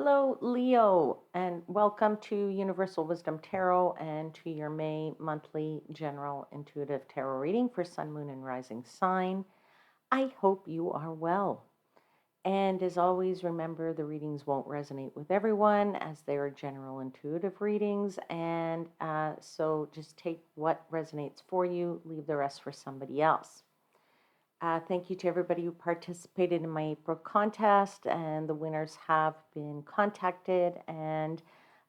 Hello, Leo, and welcome to Universal Wisdom Tarot and to your May monthly general intuitive tarot reading for Sun, Moon, and Rising Sign. I hope you are well. And as always, remember the readings won't resonate with everyone as they are general intuitive readings. And so just take what resonates for you, leave the rest for somebody else. Thank you to everybody who participated in my April contest, and the winners have been contacted. And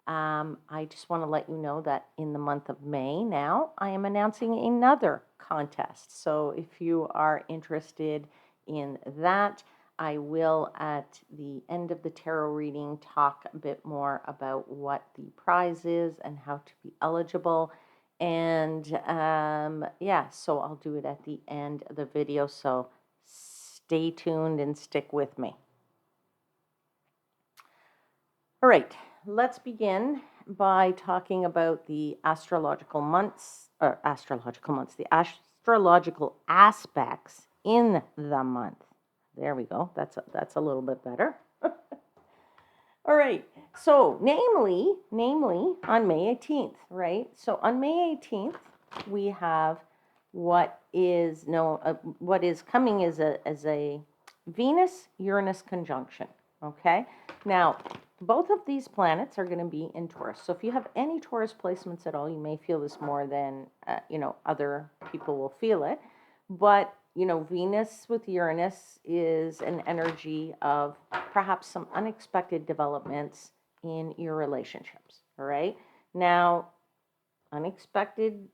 I just want to let you know that in the month of May now, I am announcing another contest. So if you are interested in that, I will, at the end of the tarot reading, talk a bit more about what the prize is and how to be eligible. And yeah, so I'll do it at the end of the video. So stay tuned and stick with me. All right, let's begin by talking about the astrological months, the astrological aspects in the month. There we go. That's a little bit better. All right. So, namely on May 18th, right? So on May 18th, we have what is coming as a Venus-Uranus conjunction. Okay. Now, both of these planets are going to be in Taurus. So if you have any Taurus placements at all, you may feel this more than other people will feel it. But Venus with Uranus is an energy of perhaps some unexpected developments in your relationships. All right. Now, unexpected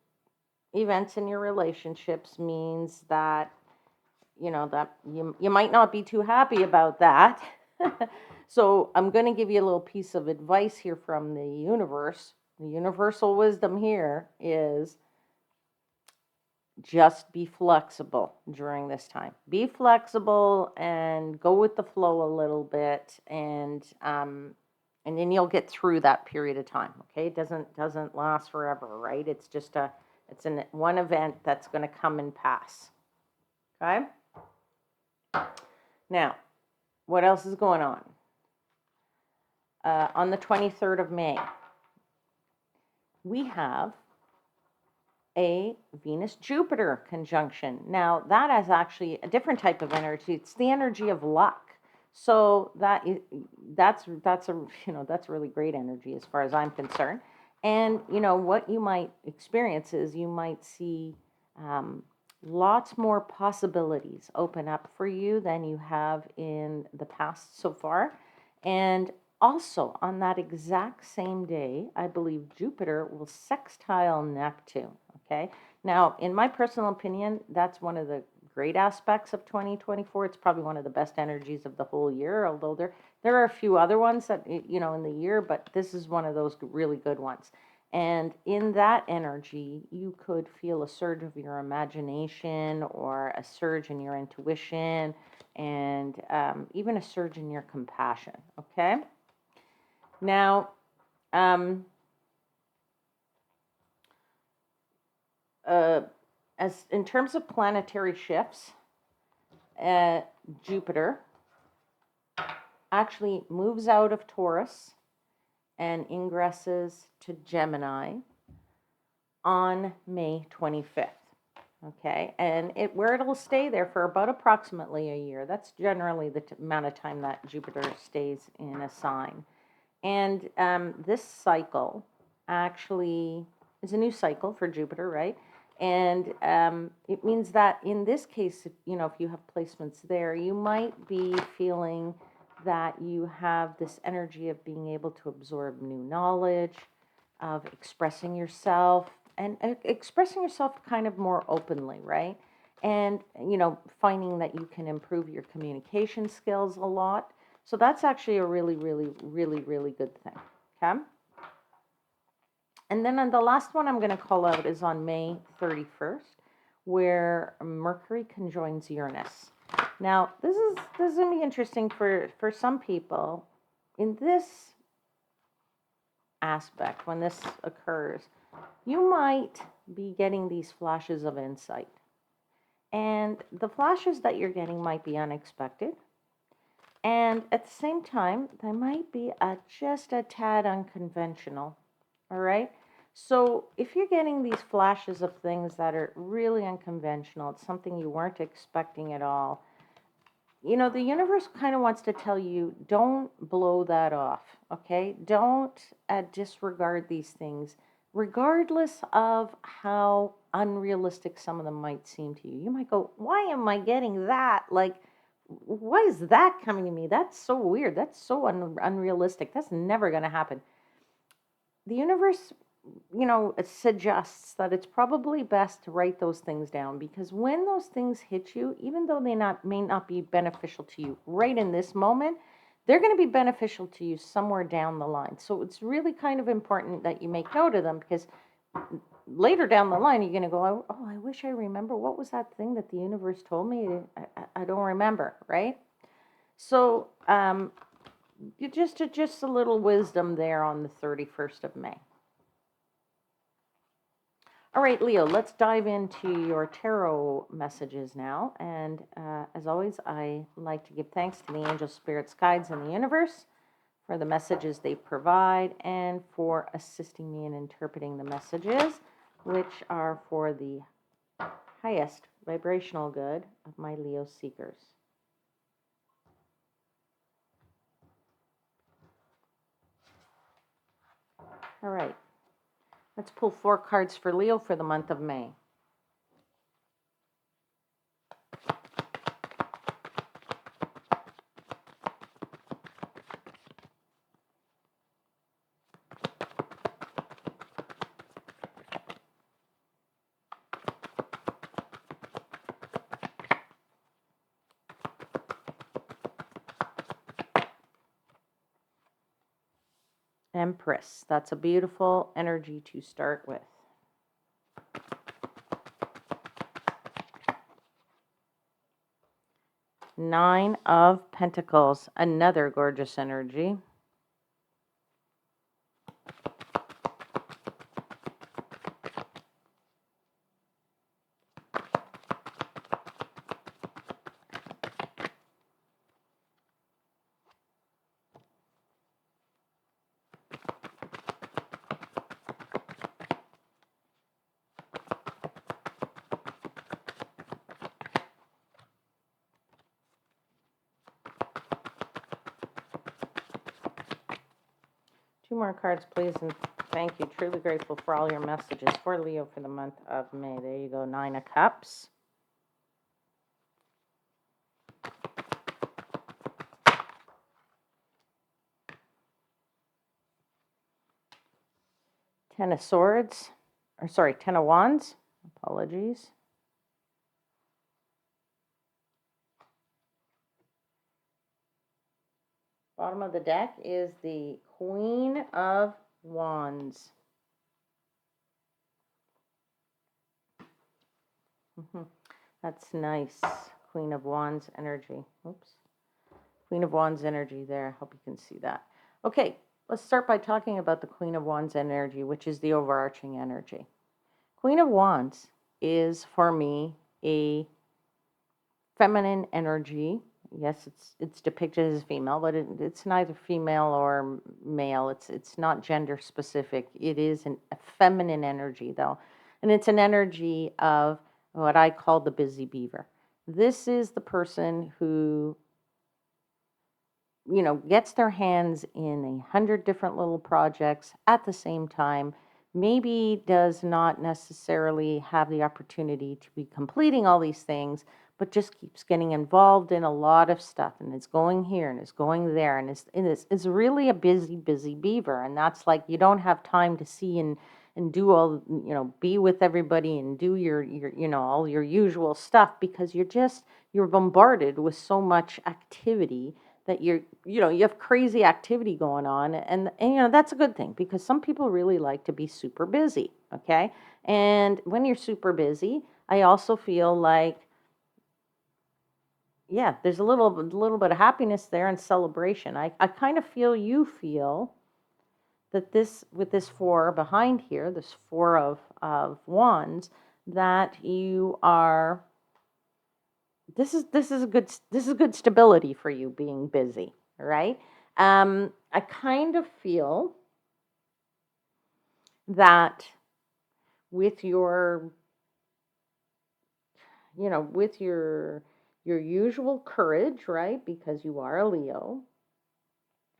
events in your relationships means that that you might not be too happy about that. So I'm going to give you a little piece of advice here from the universe. The universal wisdom here is just be flexible during this time. Be flexible and go with the flow a little bit, and then you'll get through that period of time. Okay, it doesn't last forever, right? It's just one event that's going to come and pass. Okay. Now, what else is going on? On the 23rd of May, we have a Venus-Jupiter conjunction. Now, that is actually a different type of energy. It's the energy of luck. So that's really great energy as far as I'm concerned. And what you might experience is you might see lots more possibilities open up for you than you have in the past so far. And also, on that exact same day, I believe Jupiter will sextile Neptune. Okay. Now, in my personal opinion, that's one of the great aspects of 2024. It's probably one of the best energies of the whole year, although there are a few other ones that, in the year, but this is one of those really good ones. And in that energy, you could feel a surge of your imagination or a surge in your intuition and even a surge in your compassion. Okay. Now, as in terms of planetary shifts, Jupiter actually moves out of Taurus and ingresses to Gemini on May 25th. Okay, and where it'll stay there for about approximately a year. That's generally the amount of time that Jupiter stays in a sign. And this cycle actually is a new cycle for Jupiter, right? And it means that in this case, if you have placements there, you might be feeling that you have this energy of being able to absorb new knowledge, of expressing yourself, and expressing yourself kind of more openly, right? And, finding that you can improve your communication skills a lot. So that's actually a really, really, really, really good thing. Okay. And then on the last one I'm going to call out is on May 31st, where Mercury conjoins Uranus. Now, this is going to be interesting for some people. In this aspect, when this occurs, you might be getting these flashes of insight. And the flashes that you're getting might be unexpected. And at the same time, they might be just a tad unconventional. All right. So if you're getting these flashes of things that are really unconventional, it's something you weren't expecting at all. The universe kind of wants to tell you, don't blow that off. Okay. Don't disregard these things, regardless of how unrealistic some of them might seem to you. You might go, why am I getting that? Like, why is that coming to me? That's so weird. That's so unrealistic. That's never going to happen. The universe, it suggests that it's probably best to write those things down, because when those things hit you, even though may not be beneficial to you right in this moment, they're going to be beneficial to you somewhere down the line. So it's really kind of important that you make note of them, because later down the line, you're going to go, oh, I wish I remember. What was that thing that the universe told me? I don't remember, right? So just a little wisdom there on the 31st of May. All right, Leo, let's dive into your tarot messages now. And as always, I like to give thanks to the angels, spirits, guides, and the universe for the messages they provide and for assisting me in interpreting the messages, which are for the highest vibrational good of my Leo seekers. All right, let's pull 4 cards for Leo for the month of May. Empress. That's a beautiful energy to start with. Nine of Pentacles. Another gorgeous energy. Two more cards, please, and thank you. Truly grateful for all your messages for Leo for the month of May. There you go, 9 of Cups. Ten of Swords, or sorry, 10 of Wands. Apologies. Bottom of the deck is the Queen of Wands. That's nice. Queen of Wands energy. Oops. Queen of Wands energy there. Hope you can see that. Okay, let's start by talking about the Queen of Wands energy, which is the overarching energy. Queen of Wands is, for me, a feminine energy. Yes, it's depicted as female, but it's neither female or male. It's not gender specific. It is a feminine energy, though. And it's an energy of what I call the busy beaver. This is the person who, gets their hands in 100 different little projects at the same time, maybe does not necessarily have the opportunity to be completing all these things, but just keeps getting involved in a lot of stuff, and it's going here and it's going there, and it's really a busy beaver. And that's like, you don't have time to see and do all, be with everybody and do your all your usual stuff, because you're bombarded with so much activity that you have crazy activity going on, and that's a good thing, because some people really like to be super busy. Okay, and when you're super busy, I also feel like, yeah, there's a little bit of happiness there and celebration. I kind of feel you feel that with this 4 behind here, this 4 of Wands, that you are this is good stability for you being busy, right? I kind of feel that with your, with your usual courage, right? Because you are a Leo,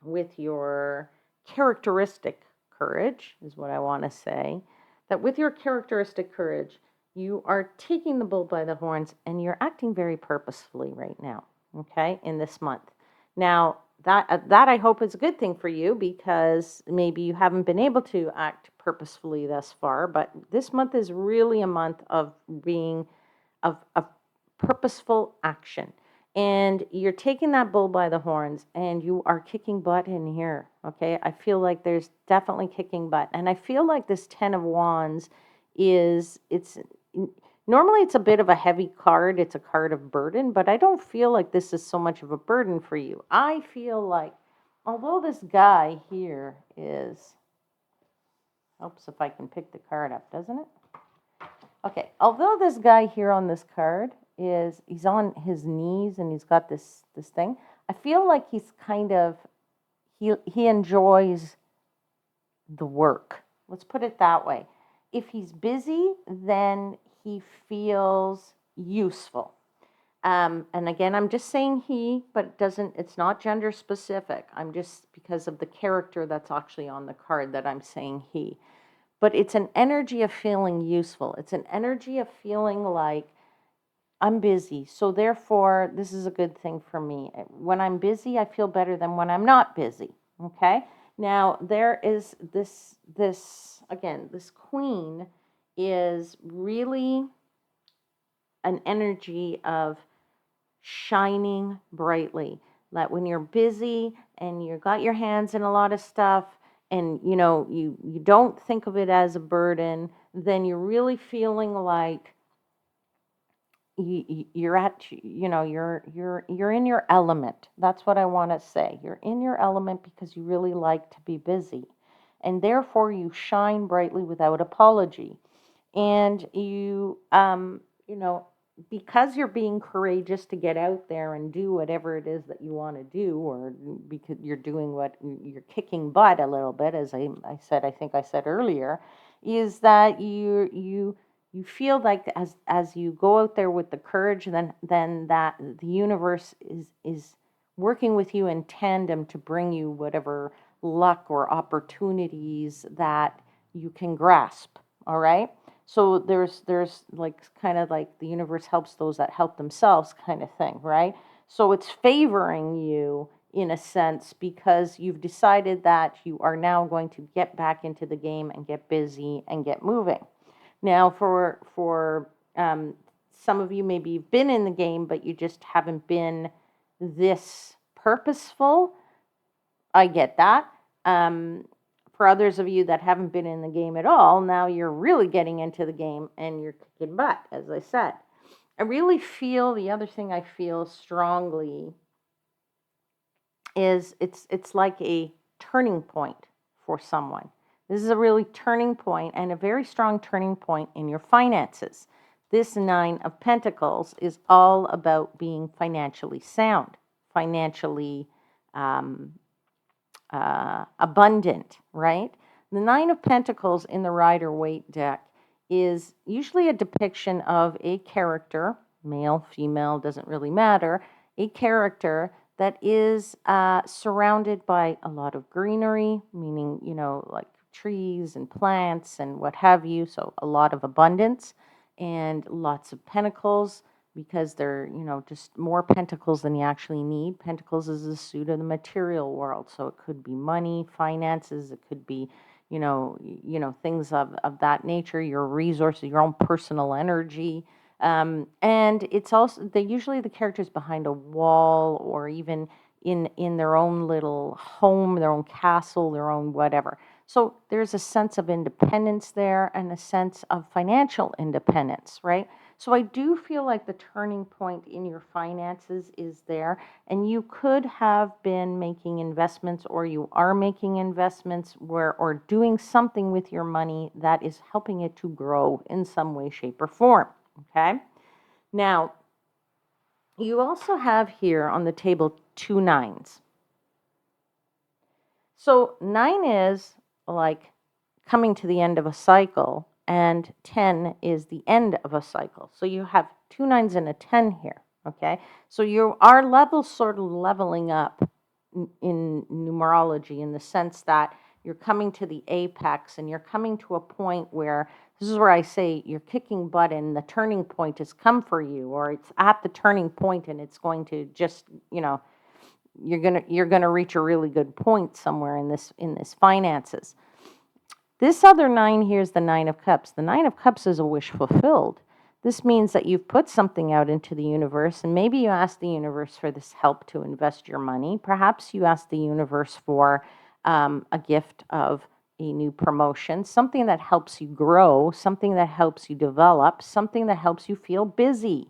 with your characteristic courage, is what I want to say, that with your characteristic courage, you are taking the bull by the horns and you're acting very purposefully right now, okay, in this month. Now, that I hope is a good thing for you because maybe you haven't been able to act purposefully thus far, but this month is really a month of being of purposeful action. And you're taking that bull by the horns and you are kicking butt in here. Okay. I feel like there's definitely kicking butt. And I feel like this 10 of Wands it's normally it's a bit of a heavy card. It's a card of burden, but I don't feel like this is so much of a burden for you. I feel like, although this guy here is, oops, if I can pick the card up, doesn't it? Okay, although this guy here on this card he's on his knees and he's got this thing, I feel like he's kind of, he enjoys the work. Let's put it that way. If he's busy, then he feels useful. And again, I'm just saying he, but it's not gender specific. I'm just, because of the character that's actually on the card, that I'm saying he. But it's an energy of feeling useful. It's an energy of feeling like I'm busy, so therefore this is a good thing for me. When I'm busy, I feel better than when I'm not busy. Okay? Now there is this again, this queen is really an energy of shining brightly. That when you're busy and you got your hands in a lot of stuff and you don't think of it as a burden, then you're really feeling like you're at, you're in your element. That's what I want to say. You're in your element because you really like to be busy, and therefore you shine brightly without apology. And because you're being courageous to get out there and do whatever it is that you want to do, or because you're doing what you're kicking butt a little bit, as I said, I think I said earlier, is that you feel like as you go out there with the courage, then that the universe is working with you in tandem to bring you whatever luck or opportunities that you can grasp. All right. So there's like kind of like the universe helps those that help themselves kind of thing, right? So it's favoring you in a sense because you've decided that you are now going to get back into the game and get busy and get moving. Now, for some of you, maybe you've been in the game, but you just haven't been this purposeful. I get that. For others of you that haven't been in the game at all, now you're really getting into the game and you're kicking butt, as I said. I really feel, the other thing I feel strongly is it's like a turning point for someone. This is a really turning point and a very strong turning point in your finances. This 9 of Pentacles is all about being financially sound, financially abundant, right? The 9 of Pentacles in the Rider-Waite deck is usually a depiction of a character, male, female, doesn't really matter, a character that is surrounded by a lot of greenery, meaning, like trees and plants and what have you. So a lot of abundance and lots of pentacles because they're, just more pentacles than you actually need. Pentacles is the suit of the material world. So it could be money, finances, it could be, things of that nature, your resources, your own personal energy. And it's also, usually the characters behind a wall or even in their own little home, their own castle, their own whatever. So there's a sense of independence there and a sense of financial independence, right? So I do feel like the turning point in your finances is there, and you could have been making investments or you are making investments or doing something with your money that is helping it to grow in some way, shape, or form. Okay. Now, You also have here on the table 2 9s. So 9 is like coming to the end of a cycle, and 10 is the end of a cycle. So you have 2 9s and a 10 here. Okay. So you are sort of leveling up in numerology, in the sense that you're coming to the apex and you're coming to a point where this is where I say you're kicking butt and the turning point has come for you, or it's at the turning point and it's going to just, you're gonna reach a really good point somewhere in this finances. This other 9 here is the 9 of Cups. The 9 of Cups is a wish fulfilled. This means that you've put something out into the universe, and maybe you ask the universe for this help to invest your money. Perhaps you ask the universe for a gift of a new promotion, something that helps you grow, something that helps you develop, something that helps you feel busy.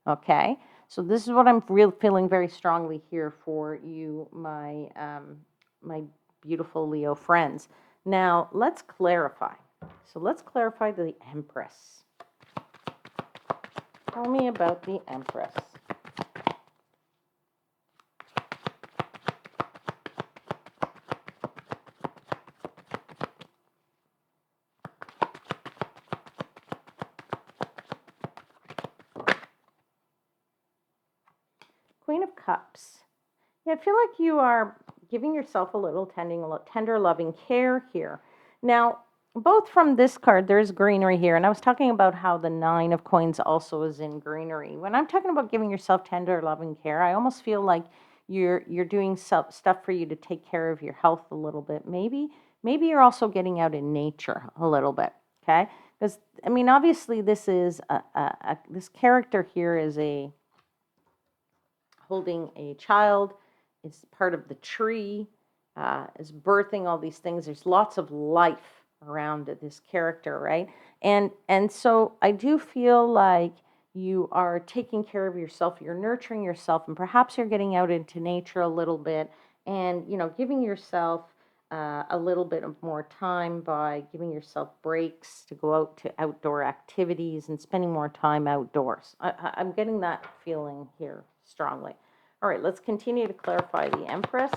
Okay? So this is what I'm feeling very strongly here for you, my beautiful Leo friends. Now, let's clarify. So let's clarify the Empress. Tell me about the Empress. Queen of Cups. Yeah, I feel like you are giving yourself a little tender loving care here. Now, both from this card, there's greenery here, and I was talking about how the 9 of Coins also is in greenery. When I'm talking about giving yourself tender loving care, I almost feel like you're doing stuff for you to take care of your health a little bit. Maybe you're also getting out in nature a little bit. Okay, because I mean, obviously, this is this character here is holding a child, is part of the tree, is birthing all these things. There's lots of life around this character, right? And so I do feel like you are taking care of yourself, you're nurturing yourself, and perhaps you're getting out into nature a little bit, and giving yourself a little bit of more time by giving yourself breaks to go out to outdoor activities and spending more time outdoors. I'm getting that feeling here strongly. All right, let's continue to clarify the Empress.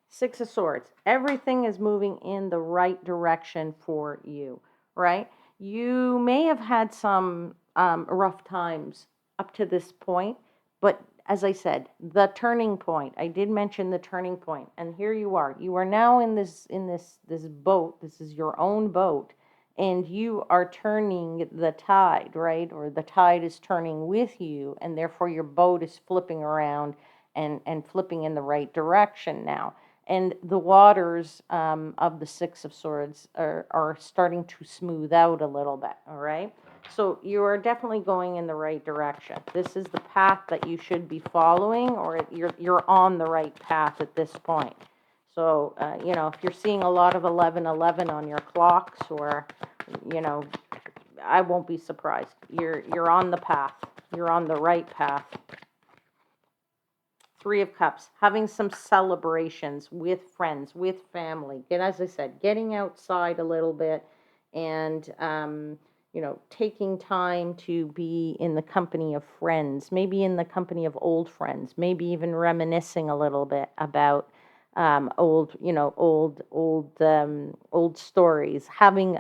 Six of Swords. Everything is moving in the right direction for you, right? You may have had some rough times up to this point, but as I said, the turning point. I did mention the turning point, and here you are. You are now in this boat. This is your own boat, and you are turning the tide, right? Or the tide is turning with you, and therefore your boat is flipping around and flipping in the right direction now, and the waters of the Six of Swords are starting to smooth out a little bit. All right. So you are definitely going in the right direction. This is the path that you should be following, or you're on the right path at this point. So if you're seeing a lot of 1111 on your clocks, or you know, I won't be surprised. You're on the path. You're on the right path. Three of Cups, having some celebrations with friends, with family. As I said, getting outside a little bit, and taking time to be in the company of friends, maybe in the company of old friends, maybe even reminiscing a little bit about old stories, having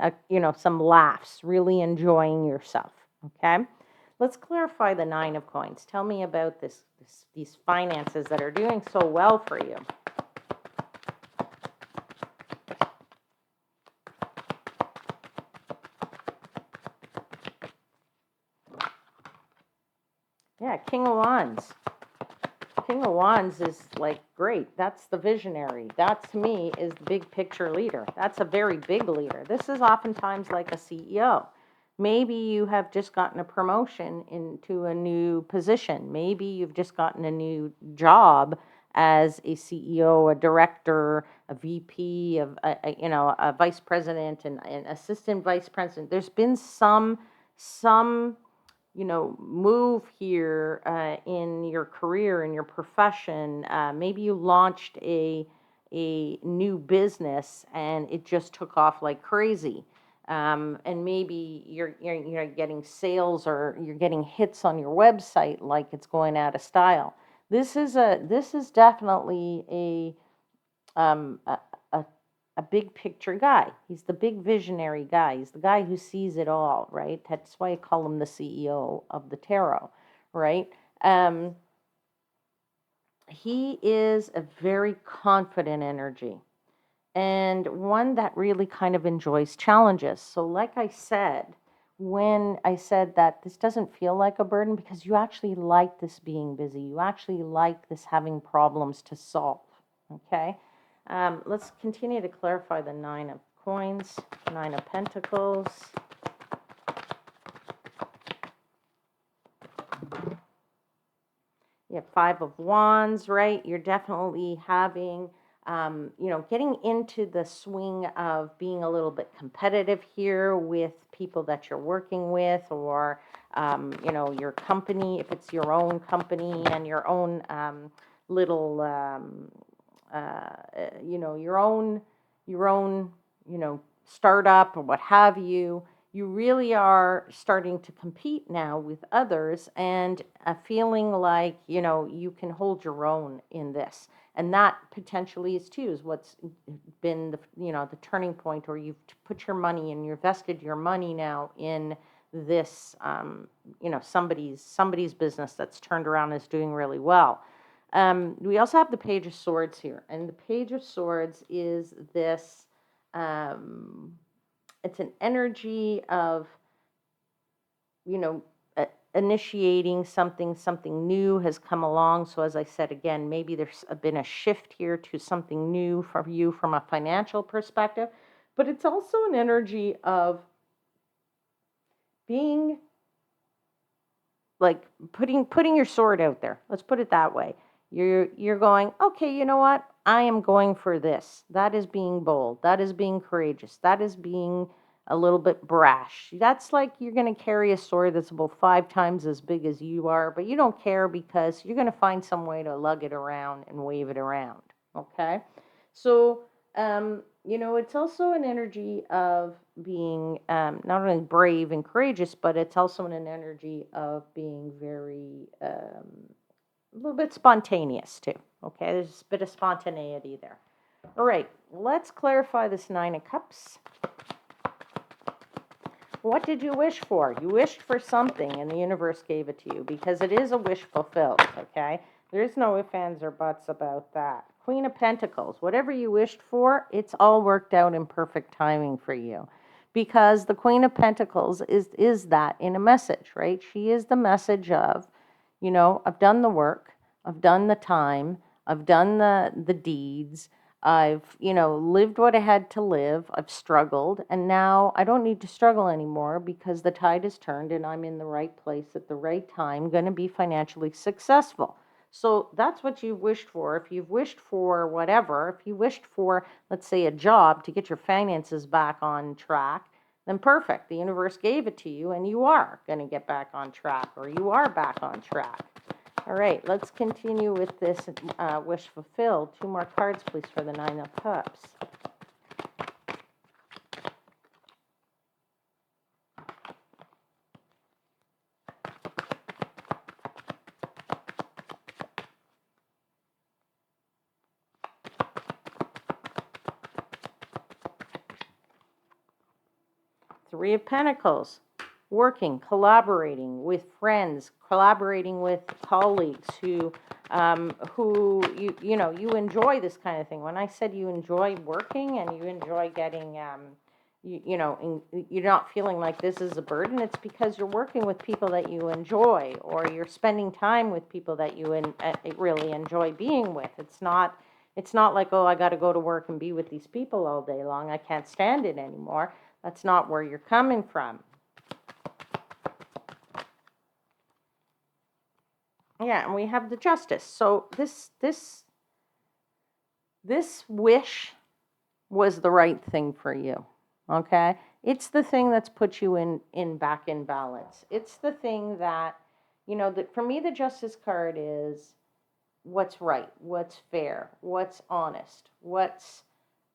some laughs, really enjoying yourself. Okay. Let's clarify the 9 of Coins. Tell me about these finances that are doing so well for you. Yeah, King of Wands. King of Wands is like great. That's the visionary. That to me is the big picture leader. That's a very big leader. This is oftentimes like a CEO. Maybe you have just gotten a promotion into a new position. Maybe you've just gotten a new job as a CEO, a director, a VP, a vice president, and an assistant vice president. There's been some move here in your career, in your profession. Maybe you launched a new business and it just took off like crazy. And maybe you're getting sales or you're getting hits on your website like it's going out of style. This is definitely um, a, a a big picture guy. He's the big visionary guy. He's the guy who sees it all, right? That's why I call him the CEO of the tarot, right? Um, he is a very confident energy and one that really kind of enjoys challenges. So, like I said, when I said that this doesn't feel like a burden because you actually like this being busy, you actually like this having problems to solve. Okay, let's continue to clarify the Nine of Coins, Nine of Pentacles. You have Five of Wands, right? You're definitely having, getting into the swing of being a little bit competitive here with people that you're working with or, your company, if it's your own company and your own little, your own, startup or what have you. You really are starting to compete now with others and feeling like you can hold your own in this, and that potentially is what's been the turning point, or you've put your money and you invested your money now in this somebody's business that's turned around is doing really well. We also have the Page of Swords here, and the Page of Swords is this um, it's an energy of you know initiating something new has come along. So as I said again, maybe there's been a shift here to something new for you from a financial perspective, but it's also an energy of being like putting your sword out there. Let's put it that way. You're going, okay, you know what? I am going for this. That is being bold. That is being courageous. That is being a little bit brash. That's like you're going to carry a sword that's about 5 times as big as you are, but you don't care because you're going to find some way to lug it around and wave it around. Okay? So, it's also an energy of being not only brave and courageous, but it's also an energy of being very, a little bit spontaneous too. Okay, there's a bit of spontaneity there. All right, let's clarify this Nine of Cups. What did you wish for? You wished for something and the universe gave it to you because it is a wish fulfilled, okay? There's no ifs, ands, or buts about that. Queen of Pentacles, whatever you wished for, it's all worked out in perfect timing for you. Because the Queen of Pentacles is that in a message, right? She is the message of, I've done the work, I've done the time, I've done the deeds, I've, lived what I had to live. I've struggled, and now I don't need to struggle anymore because the tide has turned and I'm in the right place at the right time, going to be financially successful. So that's what you've wished for. If you've wished for whatever, if you wished for, let's say, a job to get your finances back on track, then perfect. The universe gave it to you and you are going to get back on track, or you are back on track. All right, let's continue with this wish fulfilled. 2 more cards, please, for the Nine of Cups. Three of Pentacles. Working, collaborating with friends, collaborating with colleagues who you enjoy this kind of thing. When I said you enjoy working and you enjoy getting you're not feeling like this is a burden, it's because you're working with people that you enjoy, or you're spending time with people that you really enjoy being with. It's not like, oh, I got to go to work and be with these people all day long. I can't stand it anymore. That's not where you're coming from. Yeah, and we have the Justice. So this wish was the right thing for you. Okay? It's the thing that's put you in back in balance. It's the thing that, that for me the Justice card is what's right, what's fair, what's honest, what's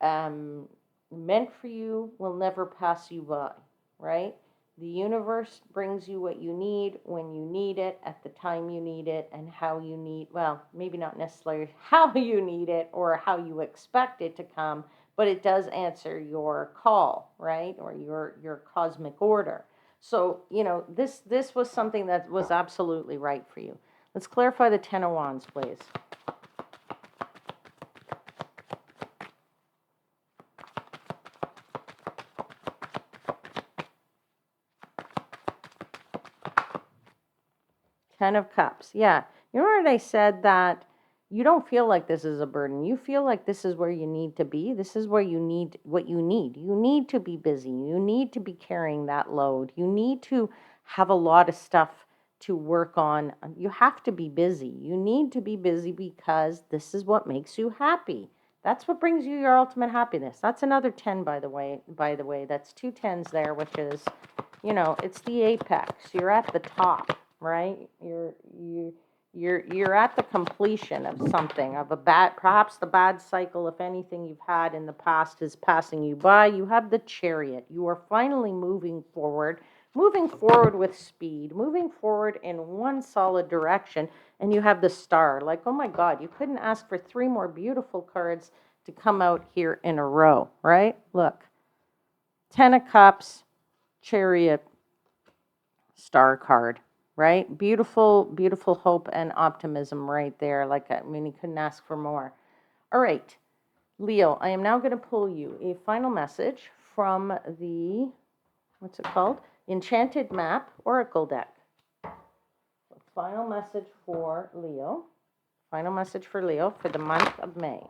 meant for you will never pass you by, right? The universe brings you what you need when you need it, at the time you need it, and how you need, well, maybe not necessarily how you need it or how you expect it to come, but it does answer your call, right? Or your cosmic order. So, this was something that was absolutely right for you. Let's clarify the Ten of Wands, please. Ten of Cups. Yeah. You know what I said, that you don't feel like this is a burden. You feel like this is where you need to be. This is where you need what you need. You need to be busy. You need to be carrying that load. You need to have a lot of stuff to work on. You have to be busy. You need to be busy because this is what makes you happy. That's what brings you your ultimate happiness. That's another 10, by the way. That's two tens there, which is, it's the apex. You're at the top, right? You're at the completion of something, of perhaps the bad cycle, if anything you've had in the past is passing you by. You have the Chariot. You are finally moving forward with speed, moving forward in one solid direction, and you have the Star. Like, oh my God, you couldn't ask for three more beautiful cards to come out here in a row, right? Look, Ten of Cups, Chariot, Star card, right? Beautiful, beautiful hope and optimism right there. Like, I mean, you couldn't ask for more. All right, Leo, I am now going to pull you a final message from the, what's it called? Enchanted Map Oracle deck. Final message for Leo. Final message for Leo for the month of May.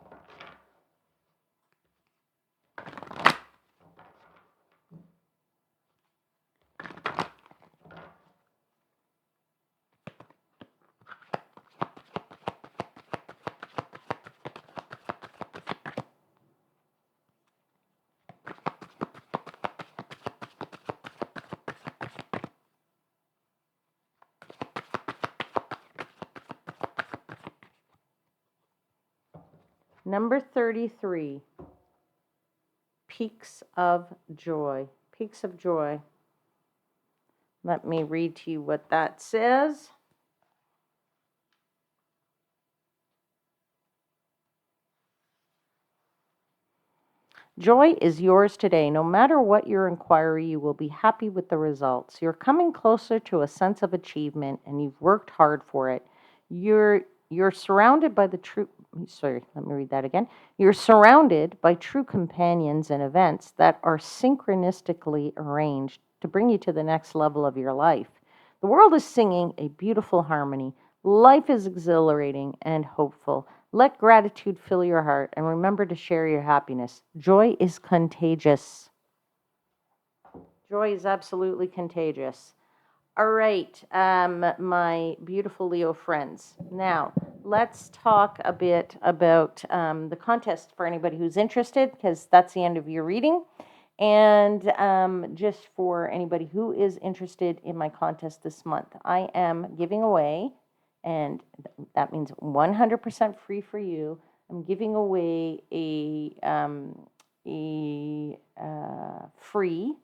Number 33, Peaks of Joy. Peaks of Joy. Let me read to you what that says. Joy is yours today. No matter what your inquiry, you will be happy with the results. You're coming closer to a sense of achievement, and you've worked hard for it. You're surrounded by the true, sorry, let me read that again. You're surrounded by true companions and events that are synchronistically arranged to bring you to the next level of your life. The world is singing a beautiful harmony. Life is exhilarating and hopeful. Let gratitude fill your heart and remember to share your happiness. Joy is contagious. Joy is absolutely contagious. All right, my beautiful Leo friends. Now, let's talk a bit about the contest for anybody who's interested, because that's the end of your reading. And just for anybody who is interested in my contest this month, I am giving away, and that means 100% free for you. I'm giving away a free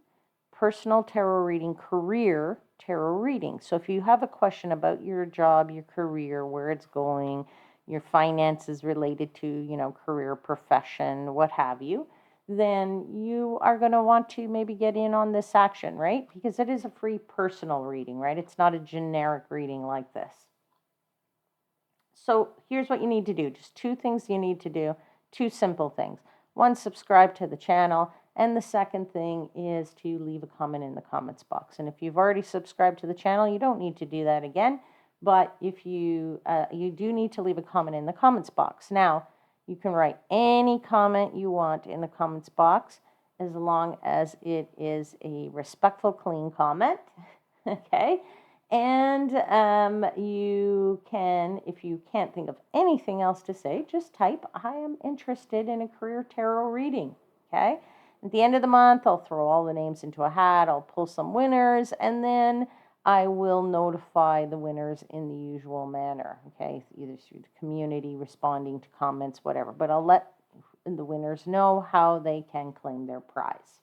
personal tarot reading, career tarot reading. So if you have a question about your job, your career, where it's going, your finances related to, career, profession, what have you, then you are going to want to maybe get in on this action, right? Because it is a free personal reading, right? It's not a generic reading like this. So here's what you need to do. Just two things you need to do, two simple things. One, subscribe to the channel. And the second thing is to leave a comment in the comments box. And if you've already subscribed to the channel, you don't need to do that again. But if you do need to leave a comment in the comments box. Now, you can write any comment you want in the comments box as long as it is a respectful, clean comment. Okay? And you can, if you can't think of anything else to say, just type, I am interested in a career tarot reading. Okay? At the end of the month, I'll throw all the names into a hat. I'll pull some winners, and then I will notify the winners in the usual manner, okay? Either through the community, responding to comments, whatever. But I'll let the winners know how they can claim their prize.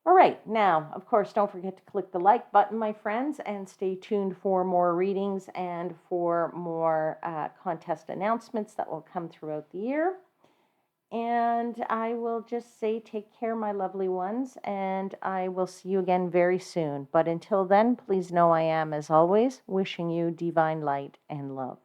All right, now, of course, don't forget to click the like button, my friends, and stay tuned for more readings and for more contest announcements that will come throughout the year. And I will just say take care, my lovely ones, and I will see you again very soon. But until then, please know I am, as always, wishing you divine light and love.